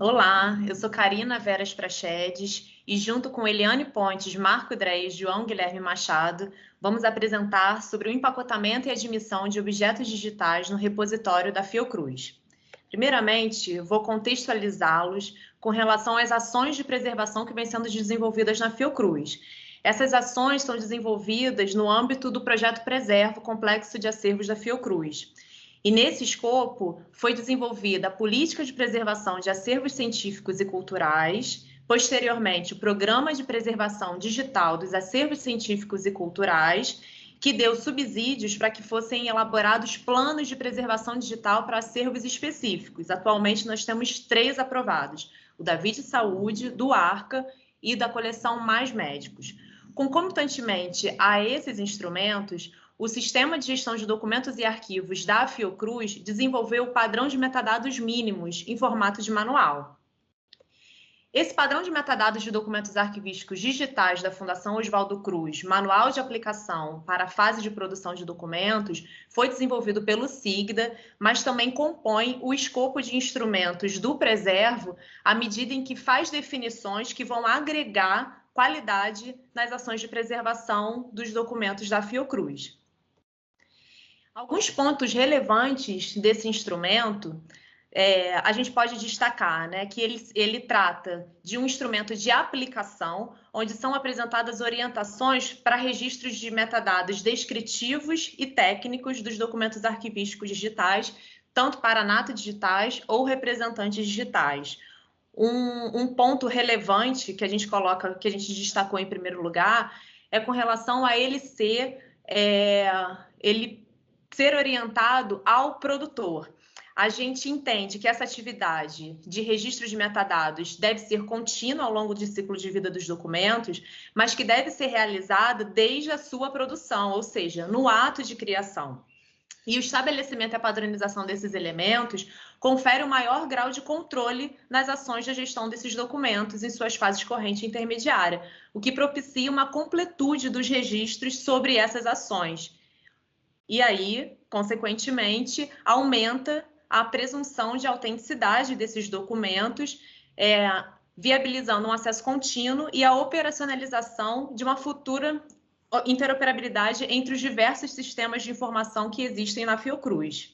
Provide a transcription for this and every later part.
Olá, eu sou Karina Veras Prachedes e junto com Eliane Pontes, Marco Dreis e João Guilherme Machado, vamos apresentar sobre o empacotamento e admissão de objetos digitais no repositório da Fiocruz. Primeiramente, vou contextualizá-los com relação às ações de preservação que vêm sendo desenvolvidas na Fiocruz. Essas ações são desenvolvidas no âmbito do projeto Preservo, Complexo de Acervos da Fiocruz. E nesse escopo foi desenvolvida a Política de Preservação de Acervos Científicos e Culturais, posteriormente o Programa de Preservação Digital dos Acervos Científicos e Culturais, que deu subsídios para que fossem elaborados planos de preservação digital para acervos específicos. Atualmente nós temos 3 aprovados, o da Vide Saúde, do ARCA e da coleção Mais Médicos. Concomitantemente a esses instrumentos, o Sistema de Gestão de Documentos e Arquivos da Fiocruz desenvolveu o padrão de metadados mínimos em formato de manual. Esse padrão de metadados de documentos arquivísticos digitais da Fundação Oswaldo Cruz, Manual de Aplicação para a Fase de Produção de Documentos, foi desenvolvido pelo SIGDA, mas também compõe o escopo de instrumentos do Preservo à medida em que faz definições que vão agregar qualidade nas ações de preservação dos documentos da Fiocruz. Alguns pontos relevantes desse instrumento, a gente pode destacar, né, que ele trata de um instrumento de aplicação, onde são apresentadas orientações para registros de metadados descritivos e técnicos dos documentos arquivísticos digitais, tanto para anato digitais ou representantes digitais. Um ponto relevante que a gente coloca, que a gente destacou em primeiro lugar, é com relação a ele ser orientado ao produtor. A gente entende que essa atividade de registro de metadados deve ser contínua ao longo do ciclo de vida dos documentos, mas que deve ser realizada desde a sua produção, ou seja, no ato de criação. E o estabelecimento e a padronização desses elementos confere um maior grau de controle nas ações de gestão desses documentos em suas fases corrente e intermediária, o que propicia uma completude dos registros sobre essas ações. E aí, consequentemente, aumenta a presunção de autenticidade desses documentos, viabilizando um acesso contínuo e a operacionalização de uma futura interoperabilidade entre os diversos sistemas de informação que existem na Fiocruz.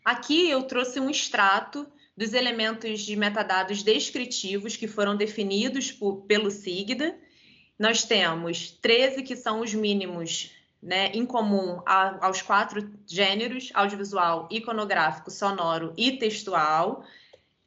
Aqui eu trouxe um extrato dos elementos de metadados descritivos que foram definidos pelo SIGDA. Nós temos 13 que são os mínimos, né, em comum aos 4 gêneros, audiovisual, iconográfico, sonoro e textual.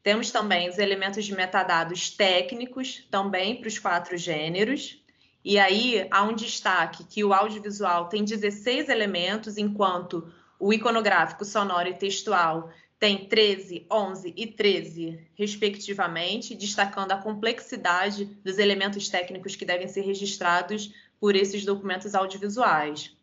Temos também os elementos de metadados técnicos, também para os 4 gêneros. E aí há um destaque que o audiovisual tem 16 elementos, enquanto o iconográfico, sonoro e textual tem 13, 11 e 13, respectivamente, destacando a complexidade dos elementos técnicos que devem ser registrados por esses documentos audiovisuais.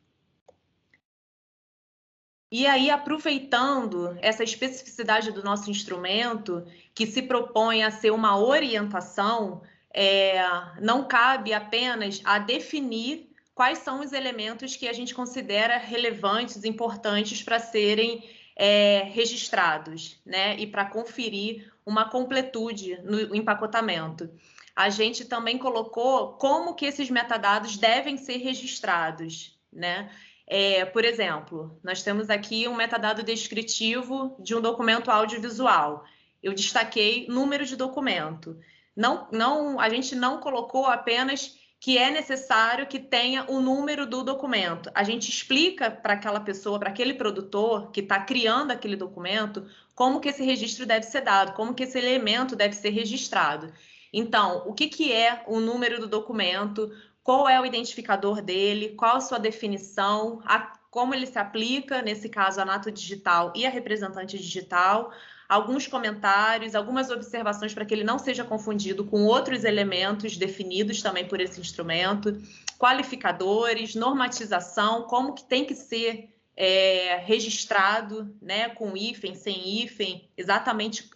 E aí, aproveitando essa especificidade do nosso instrumento, que se propõe a ser uma orientação, não cabe apenas a definir quais são os elementos que a gente considera relevantes, importantes para serem registrados, né? E para conferir uma completude no empacotamento. A gente também colocou como que esses metadados devem ser registrados, né? Por exemplo, nós temos aqui um metadado descritivo de um documento audiovisual. Eu destaquei número de documento. A gente não colocou apenas que é necessário que tenha o número do documento. A gente explica para aquela pessoa, para aquele produtor que está criando aquele documento, como que esse registro deve ser dado, como que esse elemento deve ser registrado. Então, o que é o número do documento, qual é o identificador dele, qual a sua definição, como ele se aplica, nesse caso, a anato digital e a representante digital, alguns comentários, algumas observações para que ele não seja confundido com outros elementos definidos também por esse instrumento, qualificadores, normatização, como que tem que ser registrado, né, com hífen, sem hífen, exatamente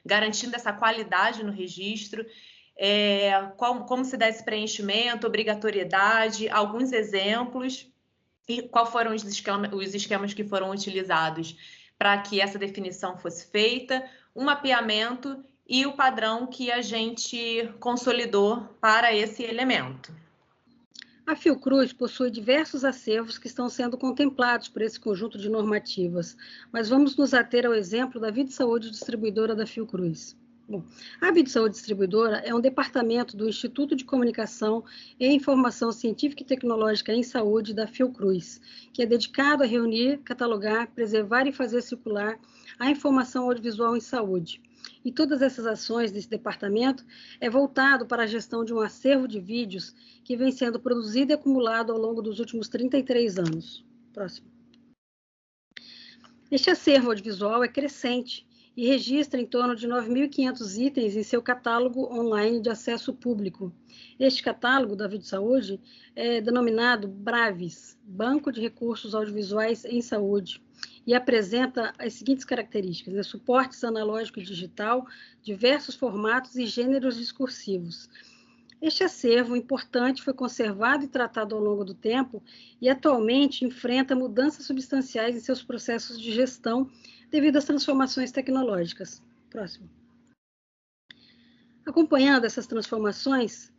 garantindo essa qualidade no registro, como se dá esse preenchimento, obrigatoriedade, alguns exemplos e quais foram os esquemas que foram utilizados para que essa definição fosse feita, o mapeamento e o padrão que a gente consolidou para esse elemento. A Fiocruz possui diversos acervos que estão sendo contemplados por esse conjunto de normativas, mas vamos nos ater ao exemplo da Vida e Saúde Distribuidora da Fiocruz. Bom, a Vida e Saúde Distribuidora é um departamento do Instituto de Comunicação e Informação Científica e Tecnológica em Saúde da Fiocruz, que é dedicado a reunir, catalogar, preservar e fazer circular a informação audiovisual em saúde. E todas essas ações desse departamento é voltado para a gestão de um acervo de vídeos que vem sendo produzido e acumulado ao longo dos últimos 33 anos. Próximo. Este acervo audiovisual é crescente e registra em torno de 9.500 itens em seu catálogo online de acesso público. Este catálogo da Vida e Saúde é denominado BRAVES, Banco de Recursos Audiovisuais em Saúde, e apresenta as seguintes características, né? Suportes analógico e digital, diversos formatos e gêneros discursivos. Este acervo importante foi conservado e tratado ao longo do tempo e atualmente enfrenta mudanças substanciais em seus processos de gestão devido às transformações tecnológicas. Próximo. Acompanhando essas transformações,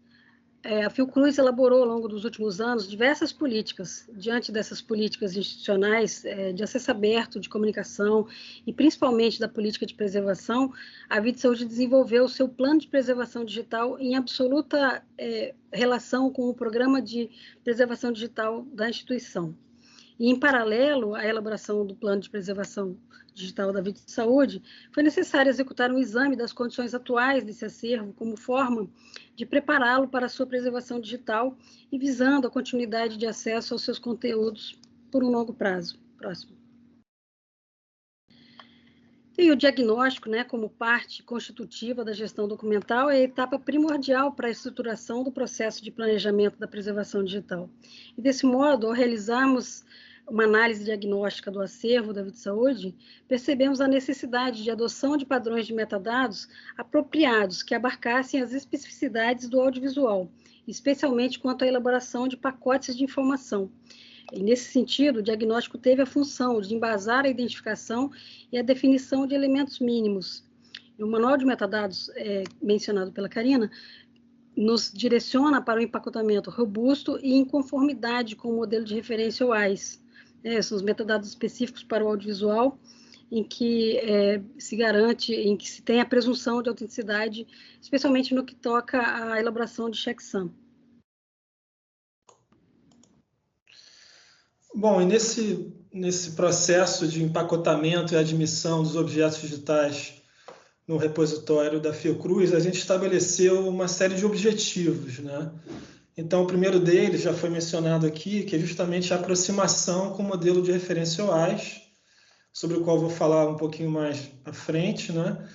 a Fiocruz elaborou ao longo dos últimos anos diversas políticas. Diante dessas políticas institucionais de acesso aberto, de comunicação e principalmente da política de preservação, a Vida e Saúde desenvolveu o seu plano de preservação digital em absoluta relação com o programa de preservação digital da instituição. E, em paralelo à elaboração do plano de preservação digital da Vida e Saúde, foi necessário executar um exame das condições atuais desse acervo como forma de prepará-lo para a sua preservação digital e visando a continuidade de acesso aos seus conteúdos por um longo prazo. Próximo. E o diagnóstico, né, como parte constitutiva da gestão documental, é a etapa primordial para a estruturação do processo de planejamento da preservação digital. E desse modo, ao realizarmos uma análise diagnóstica do acervo da Vida e Saúde, percebemos a necessidade de adoção de padrões de metadados apropriados que abarcassem as especificidades do audiovisual, especialmente quanto à elaboração de pacotes de informação. E, nesse sentido, o diagnóstico teve a função de embasar a identificação e a definição de elementos mínimos. E o manual de metadados mencionado pela Karina nos direciona para o empacotamento robusto e em conformidade com o modelo de referência OAIS. São os metadados específicos para o audiovisual, em que se garante, em que se tem a presunção de autenticidade, especialmente no que toca à elaboração de checksum. Bom, e nesse processo de empacotamento e admissão dos objetos digitais no repositório da Fiocruz, a gente estabeleceu uma série de objetivos, né? Então, o primeiro deles já foi mencionado aqui, que é justamente a aproximação com o modelo de referência OAIS, sobre o qual vou falar um pouquinho mais à frente, né?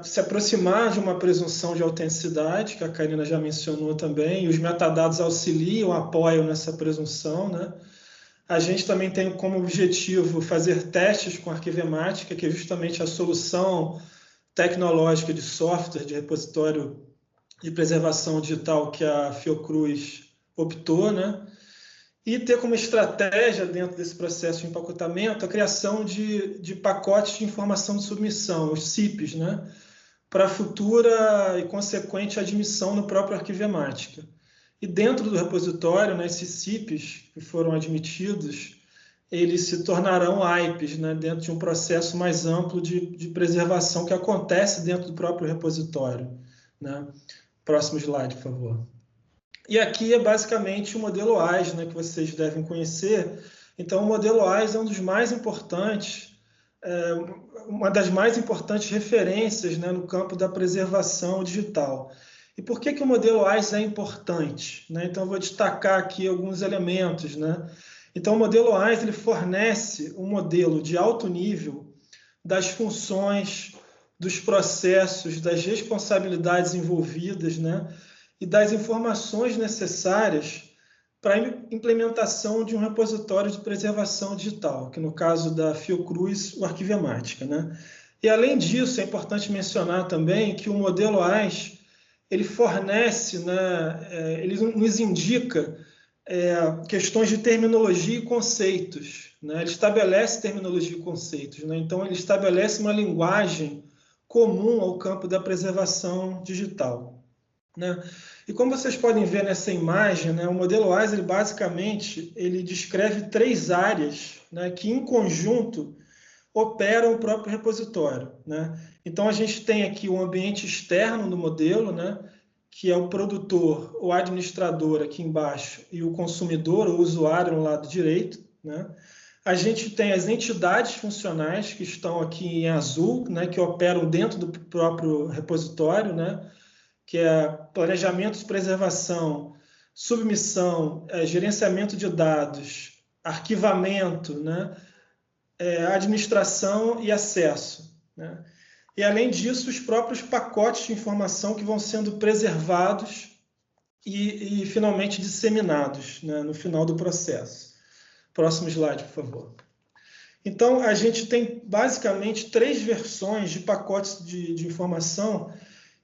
Se aproximar de uma presunção de autenticidade, que a Karina já mencionou também, e os metadados auxiliam, apoiam nessa presunção, né? A gente também tem como objetivo fazer testes com arquivemática, que é justamente a solução tecnológica de software de repositório de preservação digital que a Fiocruz optou, né? E ter como estratégia dentro desse processo de empacotamento a criação de pacotes de informação de submissão, os CIPs, né? Para futura e consequente admissão no próprio arquivemática. E dentro do repositório, né, esses CIPs que foram admitidos, eles se tornarão AIPs, né, dentro de um processo mais amplo de preservação que acontece dentro do próprio repositório, né? Próximo slide, por favor. E aqui é basicamente o modelo AIS, né, que vocês devem conhecer. Então, o modelo AIS é um dos mais importantes, uma das mais importantes referências, né, no campo da preservação digital. E por que o modelo AIS é importante, né? Então, eu vou destacar aqui alguns elementos, né? Então, o modelo AIS ele fornece um modelo de alto nível das funções, dos processos, das responsabilidades envolvidas, né? E das informações necessárias para a implementação de um repositório de preservação digital, que no caso da Fiocruz, o Arquivemática, né? E além disso, é importante mencionar também que o modelo AIS ele fornece, né, ele nos indica questões de terminologia e conceitos, né? Ele estabelece terminologia e conceitos, né? Então, ele estabelece uma linguagem comum ao campo da preservação digital, né? E como vocês podem ver nessa imagem, né, o modelo WISE, basicamente, ele descreve 3 áreas, né, que, em conjunto, operam o próprio repositório, né? Então, a gente tem aqui o ambiente externo do modelo, né, que é o produtor, o administrador aqui embaixo e o consumidor, o usuário no lado direito, né? A gente tem as entidades funcionais que estão aqui em azul, né, que operam dentro do próprio repositório, né, que é planejamento de preservação, submissão, gerenciamento de dados, arquivamento, né, administração e acesso, né? E, além disso, os próprios pacotes de informação que vão sendo preservados e finalmente disseminados, né, no final do processo. Próximo slide, por favor. Então, a gente tem basicamente 3 versões de pacotes de informação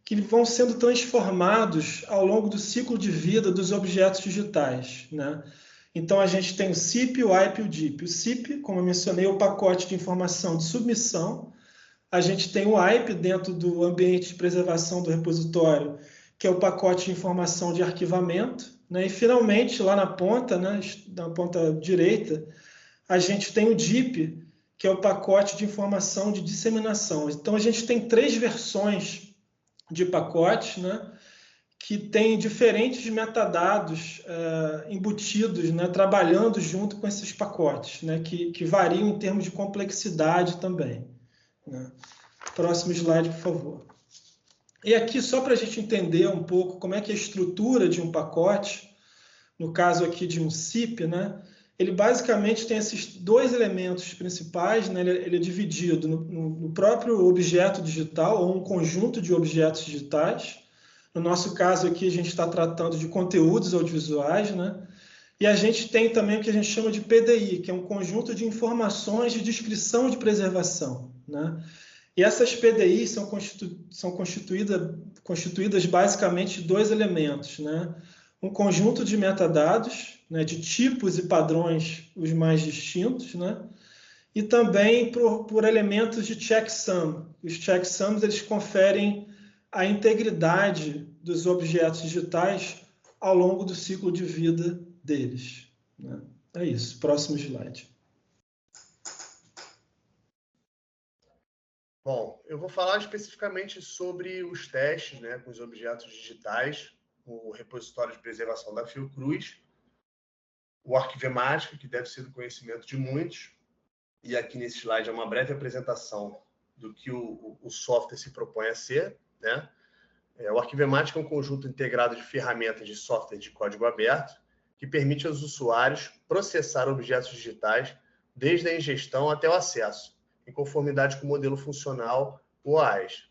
que vão sendo transformados ao longo do ciclo de vida dos objetos digitais, né? Então, a gente tem o CIP, o AIP e o DIP. O CIP, como eu mencionei, é o pacote de informação de submissão. A gente tem o AIP dentro do ambiente de preservação do repositório, que é o pacote de informação de arquivamento, né? E, finalmente, lá na ponta, né, na ponta direita, a gente tem o DIP, que é o pacote de informação de disseminação. Então, a gente tem 3 versões de pacotes, né, que tem diferentes metadados embutidos, né, trabalhando junto com esses pacotes, né, que variam em termos de complexidade também, né? Próximo slide, por favor. E aqui, só para a gente entender um pouco como é que é a estrutura de um pacote, no caso aqui de um CIP, né, ele basicamente tem esses 2 elementos principais, né? Ele é dividido no próprio objeto digital, ou um conjunto de objetos digitais. No nosso caso aqui, a gente está tratando de conteúdos audiovisuais, né? E a gente tem também o que a gente chama de PDI, que é um conjunto de informações de descrição de preservação, né? E essas PDIs são constituídas basicamente de 2 elementos, né? Um conjunto de metadados, né, de tipos e padrões os mais distintos, né? E também por elementos de checksum. Os checksums, eles conferem a integridade dos objetos digitais ao longo do ciclo de vida deles, né? É isso. Próximo slide. Bom, eu vou falar especificamente sobre os testes, né, com os objetos digitais, o repositório de preservação da Fiocruz, o Arquivemática, que deve ser do conhecimento de muitos, e aqui nesse slide é uma breve apresentação do que o software se propõe a ser, né? O Arquivemática é um conjunto integrado de ferramentas de software de código aberto que permite aos usuários processar objetos digitais desde a ingestão até o acesso, em conformidade com o modelo funcional OAS.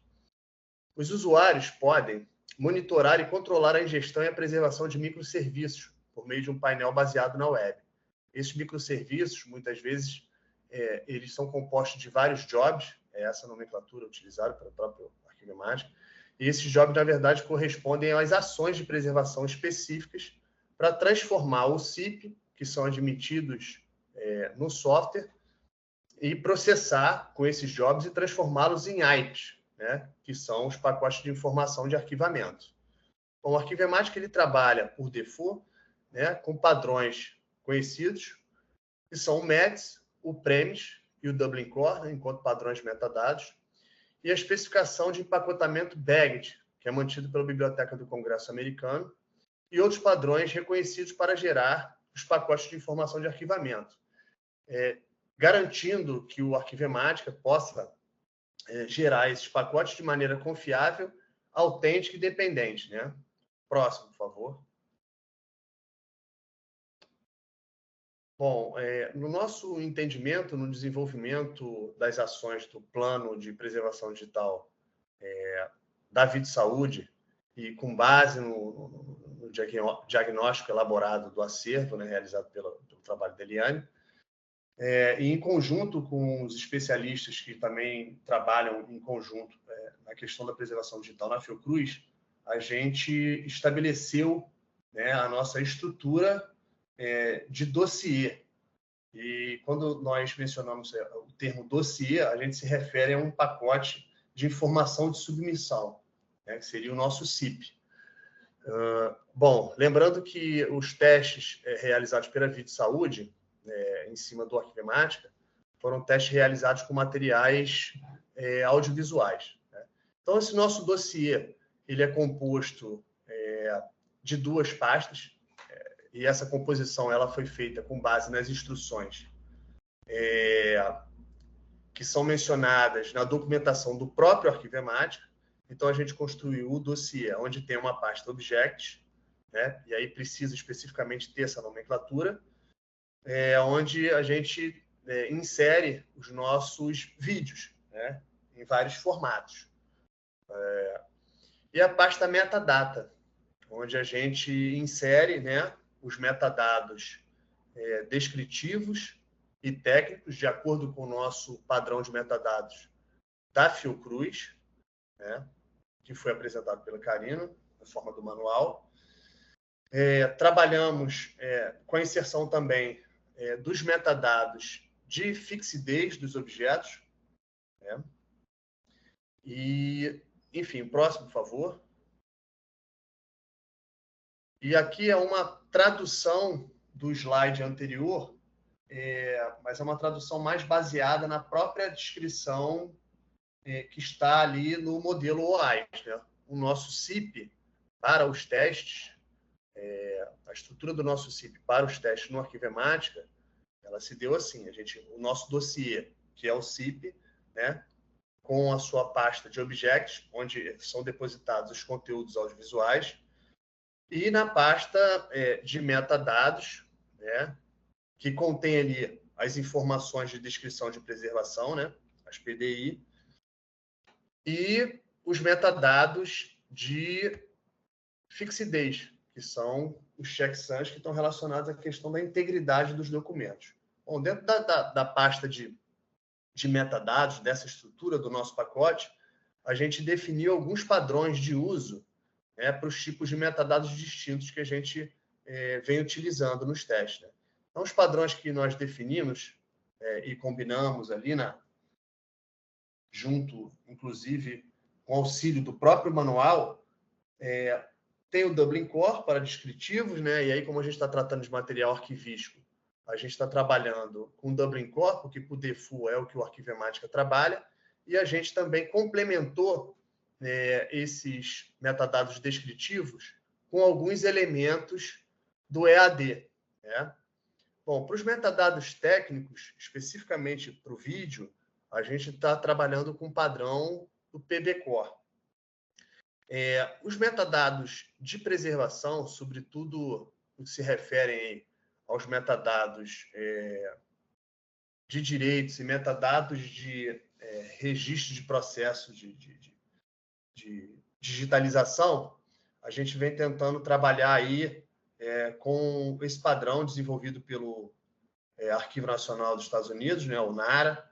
Os usuários podem monitorar e controlar a ingestão e a preservação de microserviços por meio de um painel baseado na web. Esses microserviços, muitas vezes, eles são compostos de vários jobs, é essa nomenclatura utilizada pelo próprio Arquivemática, e esses jobs, na verdade, correspondem às ações de preservação específicas para transformar o CIP, que são admitidos no software, e processar com esses jobs e transformá-los em AIPs, né, que são os pacotes de informação de arquivamento. Bom, o Arquivemática ele trabalha por default, né, com padrões conhecidos, que são o MEDS, o PREMIS e o Dublin Core, né, enquanto padrões de metadados, e a especificação de empacotamento BAGT, que é mantido pela Biblioteca do Congresso Americano, e outros padrões reconhecidos para gerar os pacotes de informação de arquivamento, garantindo que o Arquivemática possa gerar esses pacotes de maneira confiável, autêntica e dependente, né? Próximo, por favor. Bom, no nosso entendimento, no desenvolvimento das ações do plano de preservação digital da Vida Saúde, e com base no diagnóstico elaborado do acervo, né, realizado pelo trabalho da Eliane, e em conjunto com os especialistas que também trabalham em conjunto na questão da preservação digital na Fiocruz, a gente estabeleceu, né, a nossa estrutura de dossiê. E quando nós mencionamos o termo dossiê, a gente se refere a um pacote de informação de submissão, né, que seria o nosso CIP. Bom, lembrando que os testes realizados pela Vide Saúde, em cima do Arquivemática, foram testes realizados com materiais audiovisuais, né? Então, esse nosso dossiê ele é composto de 2 pastas, e essa composição ela foi feita com base nas instruções que são mencionadas na documentação do próprio Arquivemática. Então, a gente construiu o dossiê, onde tem uma pasta Objects, né? E aí precisa especificamente ter essa nomenclatura, onde a gente insere os nossos vídeos, né? Em vários formatos. E a pasta Metadata, onde a gente insere, né, os metadados descritivos e técnicos, de acordo com o nosso padrão de metadados da Fiocruz, né, que foi apresentado pela Karina, na forma do manual. Trabalhamos com a inserção também dos metadados de fixidez dos objetos, né? E, enfim, próximo, por favor. E aqui é uma tradução do slide anterior, mas é uma tradução mais baseada na própria descrição que está ali no modelo OAIS, né? O nosso CIP para os testes, a estrutura do nosso CIP para os testes no Arquivemática, ela se deu assim: o nosso dossiê, que é o CIP, né, com a sua pasta de Objects, onde são depositados os conteúdos audiovisuais, e na pasta de metadados, né, que contém ali as informações de descrição de preservação, né, as PDI, e os metadados de fixidez, que são os checksums que estão relacionados à questão da integridade dos documentos. Bom, dentro da pasta de metadados, dessa estrutura do nosso pacote, a gente definiu alguns padrões de uso para os tipos de metadados distintos que a gente vem utilizando nos testes, né? Então, os padrões que nós definimos e combinamos ali, junto, inclusive, com auxílio do próprio manual, tem o Dublin Core para descritivos, né? E aí, como a gente está tratando de material arquivístico, a gente está trabalhando com o Dublin Core, porque o default é o que o Arquivemática trabalha, e a gente também complementou esses metadados descritivos com alguns elementos do EAD, né? Bom, para os metadados técnicos, especificamente para o vídeo, a gente está trabalhando com o padrão do PBCore. Os metadados de preservação, sobretudo o que se referem aos metadados de direitos e metadados de registro de processo de digitalização, a gente vem tentando trabalhar aí com esse padrão desenvolvido pelo Arquivo Nacional dos Estados Unidos, né, o NARA,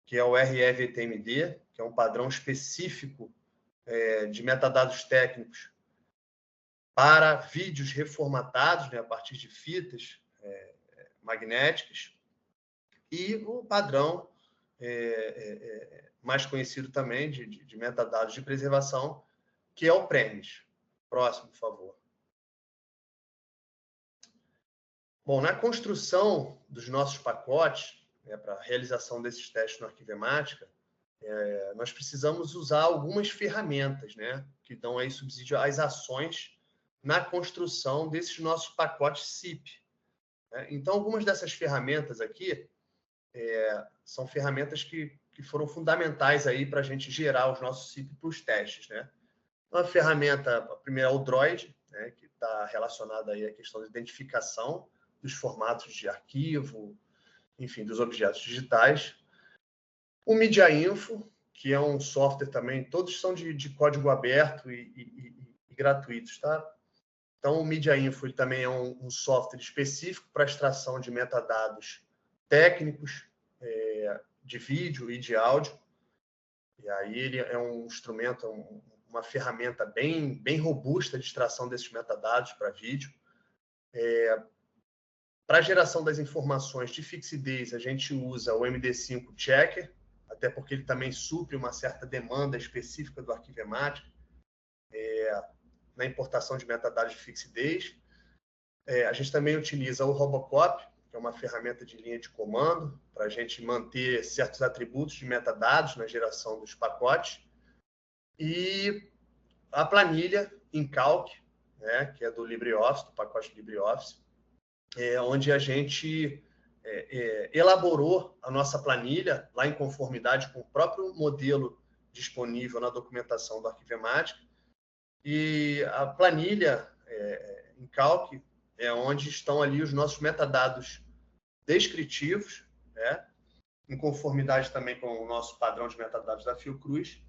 que é o REVTMD, que é um padrão específico de metadados técnicos para vídeos reformatados, né, a partir de fitas magnéticas, e o padrão mais conhecido também de metadados de preservação, que é o PREMIS. Próximo, por favor. Bom, na construção dos nossos pacotes, para a realização desses testes no Arquivemática, nós precisamos usar algumas ferramentas, né, que dão aí subsídio às ações na construção desses nossos pacotes CIP. Né? Então, algumas dessas ferramentas aqui são ferramentas que foram fundamentais aí para a gente gerar os nossos CIP para os testes, né? Uma ferramenta, a primeira é o Droid, né, que está relacionada aí à questão de identificação dos formatos de arquivo, enfim, dos objetos digitais. O MediaInfo, que é um software também, todos são de código aberto e gratuitos, tá? Então, o MediaInfo ele também é um software específico para extração de metadados técnicos de vídeo e de áudio. E aí ele é um instrumento, uma ferramenta bem robusta de extração desses metadados para vídeo. Para a geração das informações de fixidez, a gente usa o MD5 Checker, até porque ele também supre uma certa demanda específica do Arquivemática na importação de metadados de fixidez. A gente também utiliza o Robocop, que é uma ferramenta de linha de comando, para a gente manter certos atributos de metadados na geração dos pacotes. E a planilha em Calc, né, que é do LibreOffice, do pacote LibreOffice, onde a gente elaborou a nossa planilha lá em conformidade com o próprio modelo disponível na documentação do Arquivemática. E a planilha em Calc é onde estão ali os nossos metadados descritivos, né, em conformidade também com o nosso padrão de metadados da Fiocruz.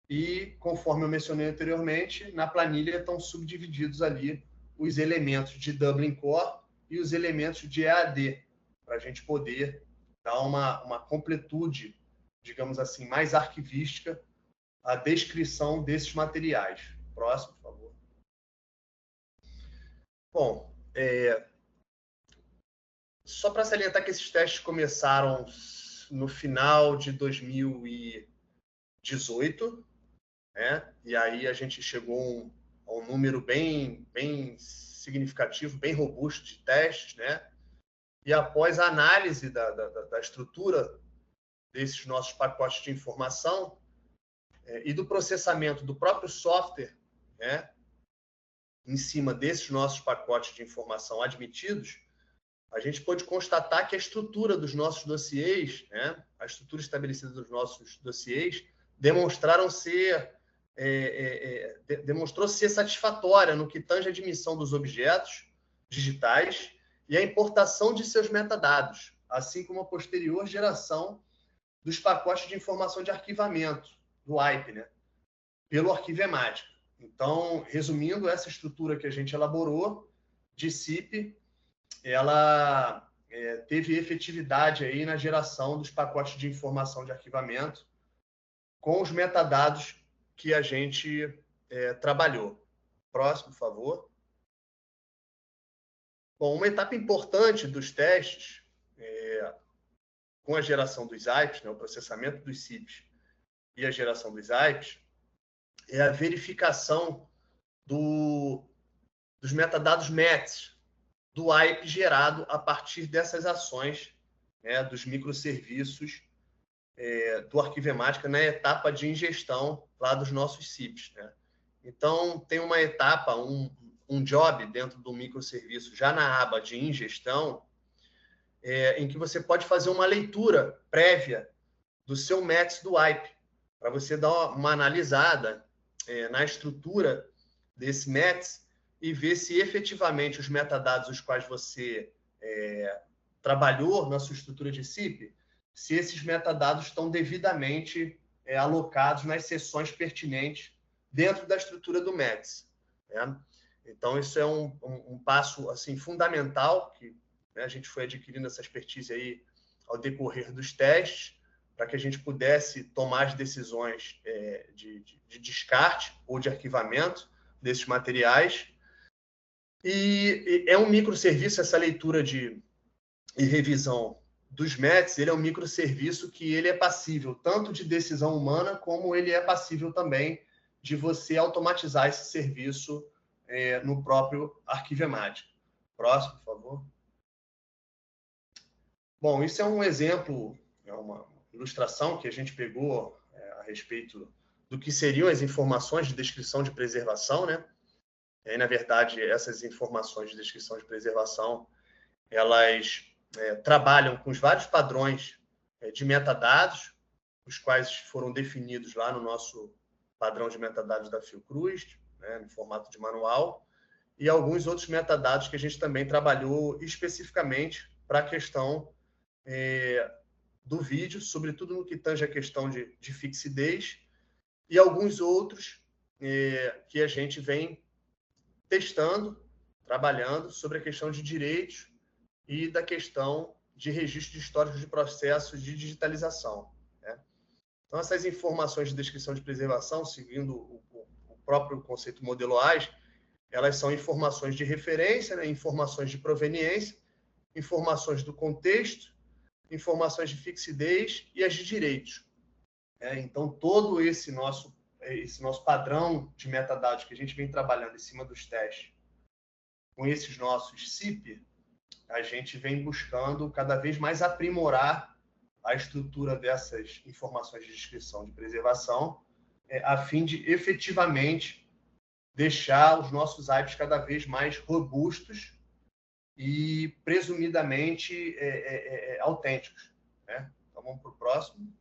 E, conforme eu mencionei anteriormente, na planilha estão subdivididos ali os elementos de Dublin Core e os elementos de EAD, para a gente poder dar uma completude, digamos assim, mais arquivística à descrição desses materiais. Próximo, por favor. Bom, só para salientar que esses testes começaram no final de 2018, né? E aí a gente chegou a um número bem significativo, bem robusto de testes, né? E após a análise da estrutura desses nossos pacotes de informação e do processamento do próprio software, né, em cima desses nossos pacotes de informação admitidos, a gente pôde constatar que a estrutura dos nossos dossiês, né, a estrutura estabelecida dos nossos dossiês, demonstrou ser satisfatória no que tange a admissão dos objetos digitais e a importação de seus metadados, assim como a posterior geração dos pacotes de informação de arquivamento, do WIPE, né, pelo Arquivemática. Então, resumindo, essa estrutura que a gente elaborou de CIP, ela teve efetividade aí na geração dos pacotes de informação de arquivamento com os metadados que a gente trabalhou. Próximo, por favor. Bom, uma etapa importante dos testes, com a geração dos IPs, né, o processamento dos CIPs e a geração dos IPs, é a verificação dos metadados METs do IP gerado a partir dessas ações, né, dos microserviços do Arquivemática na etapa de ingestão lá dos nossos CIPs, né? Então, tem uma etapa, um job dentro do microserviço, já na aba de ingestão, em que você pode fazer uma leitura prévia do seu METs do IP, para você dar uma analisada na estrutura desse METs e ver se efetivamente os metadados os quais você trabalhou na sua estrutura de CIP, se esses metadados estão devidamente alocados nas seções pertinentes dentro da estrutura do METs, né? Então, isso é um passo assim, fundamental, que, né, a gente foi adquirindo essa expertise aí ao decorrer dos testes, para que a gente pudesse tomar as decisões de descarte ou de arquivamento desses materiais. E é um microserviço, essa leitura e revisão dos METs, ele é um microserviço que ele é passível tanto de decisão humana, como ele é passível também de você automatizar esse serviço no próprio Arquivemática. Próximo, por favor. Bom, isso é um exemplo, é uma ilustração que a gente pegou a respeito do que seriam as informações de descrição de preservação, né? E aí, na verdade, essas informações de descrição de preservação, elas trabalham com os vários padrões de metadados, os quais foram definidos lá no nosso padrão de metadados da Fiocruz, né, no formato de manual, e alguns outros metadados que a gente também trabalhou especificamente para a questão do vídeo, sobretudo no que tange a questão de fixidez, e alguns outros que a gente vem testando, trabalhando sobre a questão de direitos e da questão de registro de históricos de processos de digitalização, né? Então, essas informações de descrição de preservação, seguindo o próprio conceito modelo AIS, elas são informações de referência, né, informações de proveniência, informações do contexto, informações de fixidez e as de direitos. Então, todo esse nosso padrão de metadados que a gente vem trabalhando em cima dos testes, com esses nossos CIP, a gente vem buscando cada vez mais aprimorar a estrutura dessas informações de descrição de preservação, a fim de efetivamente deixar os nossos AIPs cada vez mais robustos e presumidamente autênticos. Né? Então, vamos para o próximo.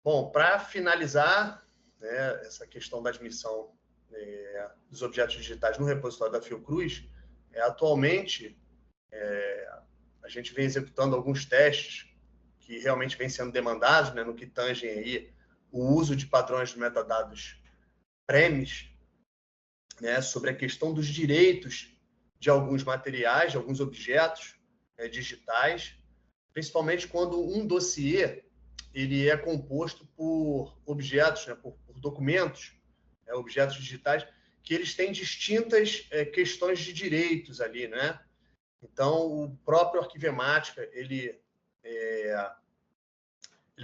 Bom, para finalizar, né, essa questão da admissão dos objetos digitais no repositório da Fiocruz, atualmente a gente vem executando alguns testes que realmente vêm sendo demandados, né, no que tangem aí o uso de padrões de metadados PREMIS, né, sobre a questão dos direitos de alguns materiais, de alguns objetos digitais, principalmente quando um dossiê ele é composto por objetos, né, por documentos, objetos digitais, que eles têm distintas questões de direitos ali, né? Então, o próprio Arquivemática, ele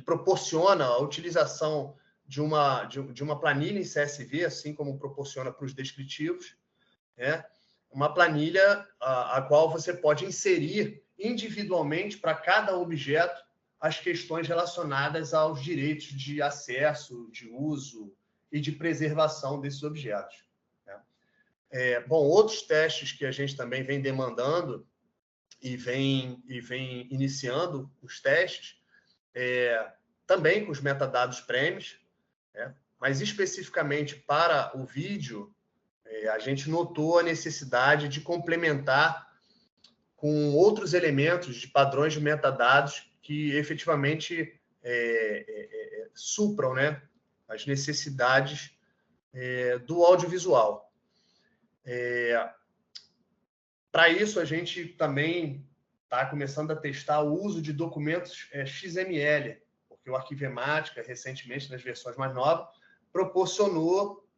proporciona a utilização de uma planilha em CSV, assim como proporciona para os descritivos, né? Uma planilha a qual você pode inserir individualmente para cada objeto as questões relacionadas aos direitos de acesso, de uso e de preservação desses objetos. Né? Bom, outros testes que a gente também vem demandando e vem iniciando os testes, também com os metadados PREMIS, né? Mas especificamente para o vídeo, a gente notou a necessidade de complementar com outros elementos de padrões de metadados que efetivamente supram, né, as necessidades do audiovisual. Para isso, a gente também está começando a testar o uso de documentos XML, porque o Arquivemática, recentemente, nas versões mais novas, proporcionou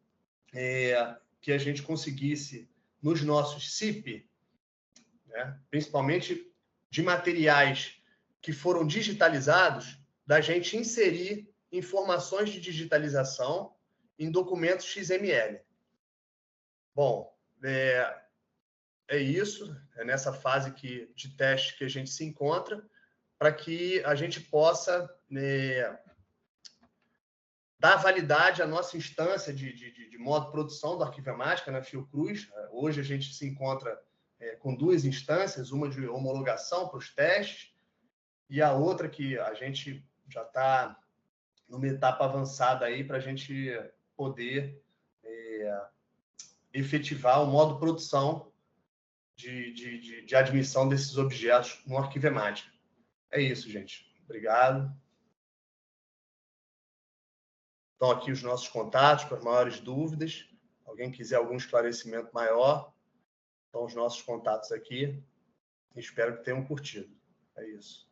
que a gente conseguisse, nos nossos CIP, né, principalmente de materiais que foram digitalizados, da gente inserir informações de digitalização em documentos XML. Bom, é isso, é nessa fase de teste que a gente se encontra, para que a gente possa dar validade à nossa instância de modo produção do Arquivemática na Fiocruz. Hoje a gente se encontra com duas instâncias, uma de homologação para os testes e a outra que a gente já está numa etapa avançada aí para a gente poder efetivar o modo produção de admissão desses objetos no Arquivemática. É isso, gente. Obrigado. Estão aqui os nossos contatos para maiores dúvidas. Alguém quiser algum esclarecimento maior, estão os nossos contatos aqui. Espero que tenham curtido. É isso.